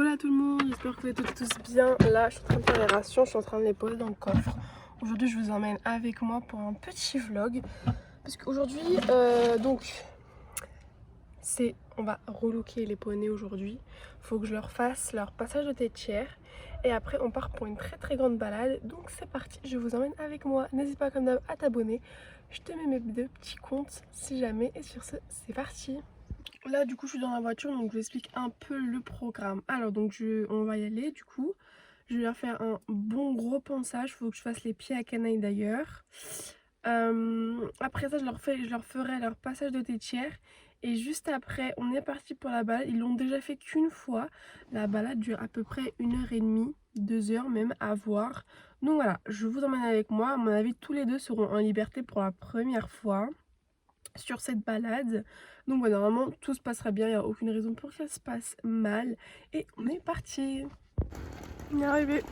Hola tout le monde, j'espère que vous êtes tous bien. Là je suis en train de faire les rations, je suis en train de les poser dans le coffre. Aujourd'hui je vous emmène avec moi pour un petit vlog. Parce qu'aujourd'hui on va relooker les poneys aujourd'hui. Faut que je leur fasse leur passage de tétière. Et après on part pour une très grande balade. Donc c'est parti, je vous emmène avec moi. N'hésite pas comme d'hab à t'abonner. Je te mets mes deux petits comptes si jamais. Et sur ce, c'est parti. Là du coup je suis dans la voiture, donc je vous explique un peu le programme. Alors donc on va y aller du coup. Je vais leur faire un bon gros pansage. Il faut que je fasse les pieds à canaille d'ailleurs. Après ça je leur ferai leur passage de tétière. Et juste après on est parti pour la balade. Ils l'ont déjà fait qu'une fois. La balade dure à peu près 1h30, 2h même à voir. Donc voilà, je vous emmène avec moi. À mon avis tous les deux seront en liberté pour la première fois sur cette balade. Donc voilà, normalement tout se passera bien, il n'y a aucune raison pour que ça se passe mal. Et on est parti. On est arrivé.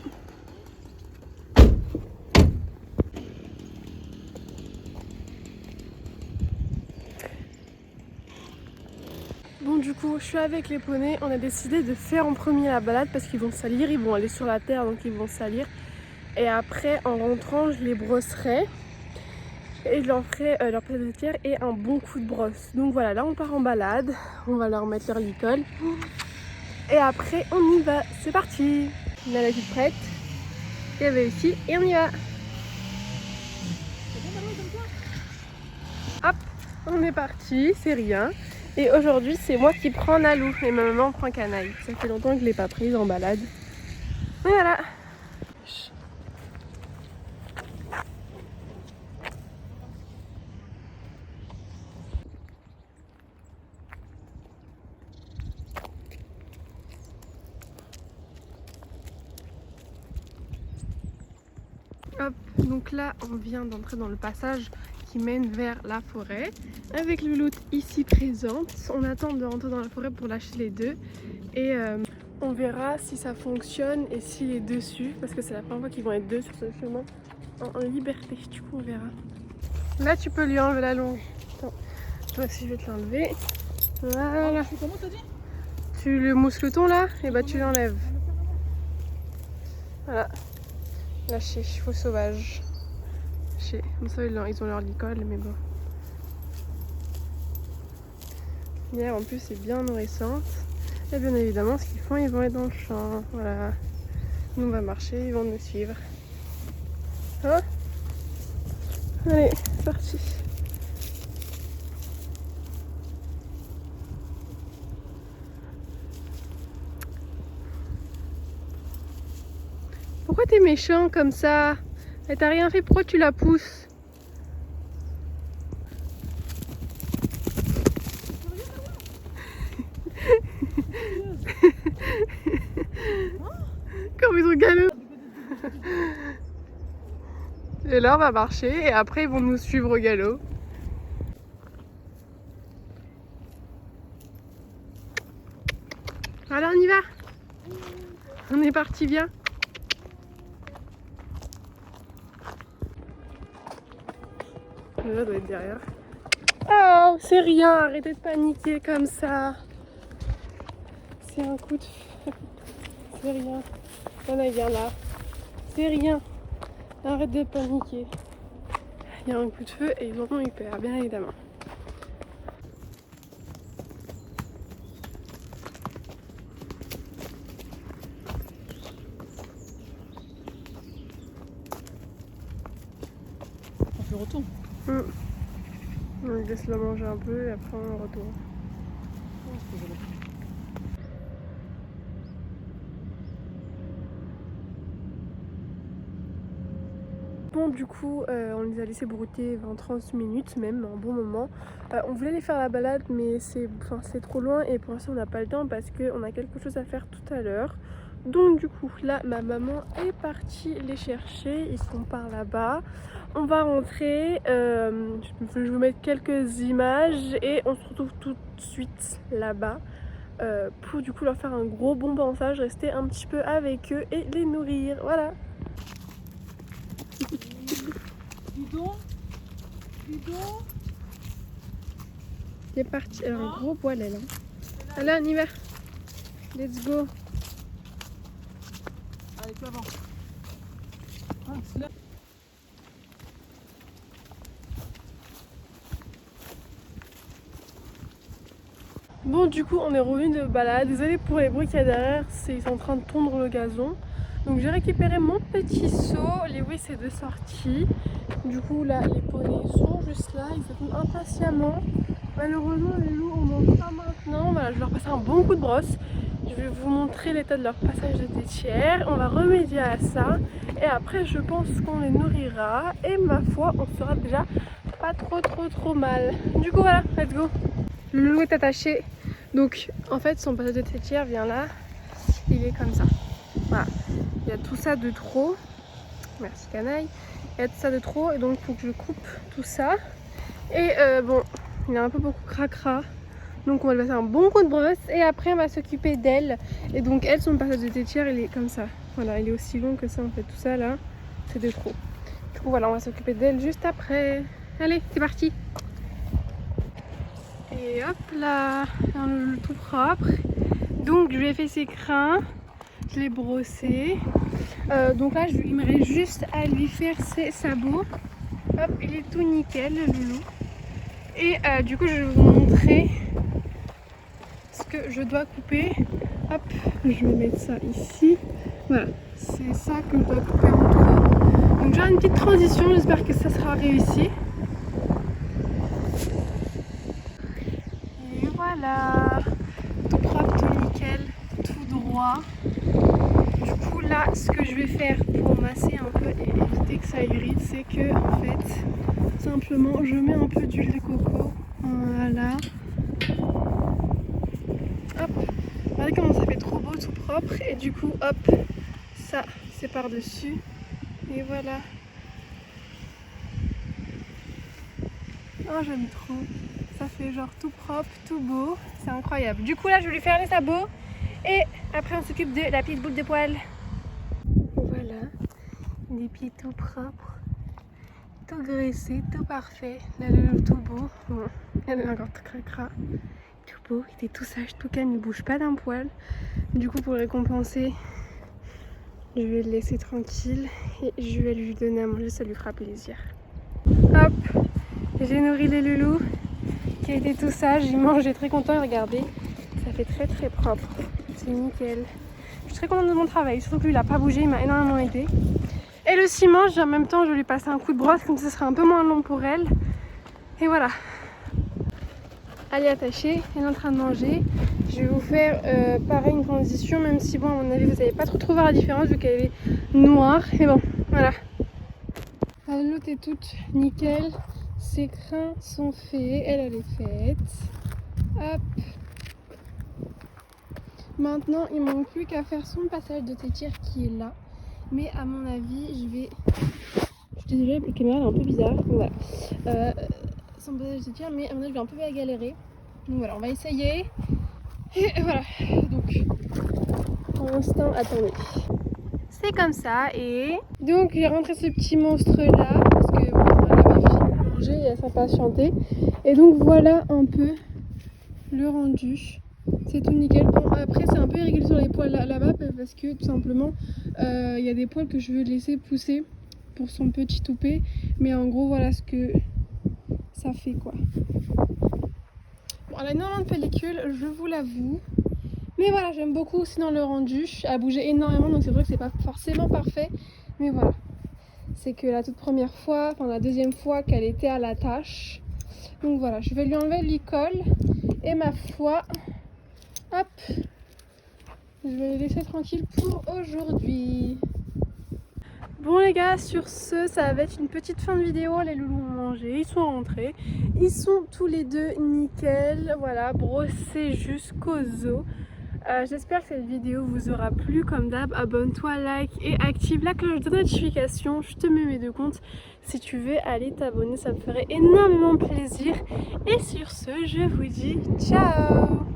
Bon du coup je suis avec les poneys, on a décidé de faire en premier la balade parce qu'ils vont salir, ils vont aller sur la terre donc ils vont salir. Et après en rentrant je les brosserai et je leur ferai leur pâte de terre et un bon coup de brosse. Donc voilà, là on part en balade, on va leur mettre leur licol. Et après on y va, c'est parti. On a la petite prête, il y avait ici et on y va. Hop, on est parti, c'est rien. Et aujourd'hui c'est moi qui prends Nalou et ma maman prend Canaille. Ça fait longtemps que je ne l'ai pas prise en balade. Et voilà. Hop, donc là on vient d'entrer dans le passage qui mène vers la forêt avec Louloute ici présente. On attend de rentrer dans la forêt pour lâcher les deux et on verra si ça fonctionne et s'il est dessus parce que c'est la première fois qu'ils vont être deux sur ce chemin en liberté. Du coup on verra. Là tu peux lui enlever la longe. Attends, moi aussi je vais te l'enlever. Voilà. Comment t'as dit? Tu le mousqueton là et bah tu l'enlèves. Voilà. Lâcher, faux sauvage. Comme ça ils ont leur licol, mais bon. Hier en plus c'est bien nourrissante. Et bien évidemment ce qu'ils font, ils vont être dans le champ. Voilà. Nous on va marcher, ils vont nous suivre. Hein? Allez, c'est parti. Pourquoi t'es méchant comme ça? Elle t'a rien fait, pourquoi tu la pousses? Comme ils ont galop. Et là on va marcher et après ils vont nous suivre au galop. Alors on y va. On est parti, viens. Là doit être derrière. Oh, c'est rien, arrêtez de paniquer comme ça. C'est un coup de feu. C'est rien. On a bien là. C'est rien. Arrête de paniquer. Il y a un coup de feu et ils en ont eu peur, bien évidemment. On fait le retour. On laisse la manger un peu et après on retourne. Bon du coup on les a laissés brouter 20-30 minutes même, un bon moment. On voulait les faire la balade mais c'est trop loin et pour l'instant on n'a pas le temps parce qu'on a quelque chose à faire tout à l'heure. Donc du coup là ma maman est partie les chercher, ils sont par là-bas. On va rentrer, je vais vous mettre quelques images et on se retrouve tout de suite là-bas pour du coup leur faire un gros bon pansage, rester un petit peu avec eux et les nourrir, voilà. Bidon. C'est parti, alors un gros poil elle. Allez on y va, let's go. Allez, plus avant. Ah, c'est là. Bon, du coup, on est revenu de balade. Désolée pour les bruits qu'il y a derrière, ils sont en train de tondre le gazon. Donc, j'ai récupéré mon petit seau. Lewis est de sortie. Du coup, là, les poneys sont juste là. Ils attendent impatiemment. Malheureusement, les loups, on mange pas maintenant. Voilà, je vais leur passer un bon coup de brosse. Je vais vous montrer l'état de leur passage de tétière. On va remédier à ça. Et après, je pense qu'on les nourrira. Et ma foi, on sera déjà pas trop mal. Du coup, voilà, let's go. Le loulou est attaché, donc en fait son passage de tétière vient là, il est comme ça. Voilà, il y a tout ça de trop, merci canaille, il y a tout ça de trop et donc il faut que je coupe tout ça. Et bon, il est un peu beaucoup cracra, donc on va lui passer un bon coup de brosse et après on va s'occuper d'elle. Et donc elle, son passage de tétière il est comme ça, voilà, il est aussi long que ça en fait, tout ça là, c'est de trop. Du coup voilà, on va s'occuper d'elle juste après. Allez, c'est parti! Et hop là, le tout propre. Donc je lui ai fait ses crins, je l'ai brossé. Donc là il me reste juste à lui faire ses sabots. Hop, il est tout nickel le loulou. Et du coup je vais vous montrer ce que je dois couper. Hop, je vais mettre ça ici. Voilà, c'est ça que je dois couper en tout. Donc j'ai une petite transition, j'espère que ça sera réussi. Voilà, tout propre, tout nickel, tout droit. Du coup là, ce que je vais faire pour masser un peu et éviter que ça irrite, c'est que en fait, simplement je mets un peu d'huile de coco. Voilà. Hop. Regardez comment ça fait trop beau, tout propre. Et du coup, hop, ça c'est par-dessus. Et voilà. Oh, j'aime trop. Ça fait genre tout propre, tout beau, c'est incroyable. Du coup là je vais lui faire les sabots et après on s'occupe de la petite boule de poils. Voilà, des pieds tout propres, tout graissé, tout parfait. Là le tout beau, bon, elle est encore tout cracra, tout beau, il est tout sage, tout calme, il bouge pas d'un poil. Du coup pour le récompenser, je vais le laisser tranquille et je vais lui donner à manger, ça lui fera plaisir. Hop, j'ai nourri les loulous. Il était tout sage, il mange, il est très content et regardez, ça fait très propre, c'est nickel. Je suis très contente de mon travail, surtout que lui il a pas bougé, il m'a énormément aidé. Et le ciment, en même temps je vais lui passer un coup de brosse, comme ça ce sera un peu moins long pour elle. Et voilà. Elle est attachée, elle est en train de manger. Je vais vous faire pareil une transition, même si bon à mon avis vous n'allez pas trop voir la différence vu qu'elle est noire. Et bon, voilà. L'autre est toute nickel. Ses crins sont faits, elle est faite. Hop. Maintenant, il manque plus qu'à faire son passage de tétière qui est là. Mais à mon avis, je vais... Je suis désolée, la caméra est un peu bizarre. Donc voilà. Son passage de tétière, mais à mon avis, je vais un peu la galérer. Donc voilà, on va essayer. Et voilà. Donc, pour l'instant, attendez. C'est comme ça et... Donc, j'ai rentré ce petit monstre là. Parce que bon, elle avait fini de manger et elle s'impatientait. Et donc, voilà un peu le rendu. C'est tout nickel. Bon, après, c'est un peu irrégulier sur les poils là-bas parce que tout simplement, il y a des poils que je veux laisser pousser pour son petit toupet. Mais en gros, voilà ce que ça fait quoi. Bon, elle a énormément de pellicule, je vous l'avoue. Mais voilà, j'aime beaucoup sinon le rendu. Elle a bougé énormément, donc c'est vrai que c'est pas forcément parfait. Mais voilà. C'est que la toute première fois, enfin la deuxième fois qu'elle était à la tâche. Donc voilà, je vais lui enlever l'icole. Et ma foi, hop, je vais les laisser tranquille pour aujourd'hui. Bon les gars, sur ce, ça va être une petite fin de vidéo. Les loulous ont mangé, ils sont rentrés. Ils sont tous les deux nickel, voilà, brossés jusqu'aux os. J'espère que cette vidéo vous aura plu. Comme d'hab, abonne-toi, like et active la cloche de notification. Je te mets mes deux comptes si tu veux aller t'abonner, ça me ferait énormément plaisir. Et sur ce, je vous dis ciao.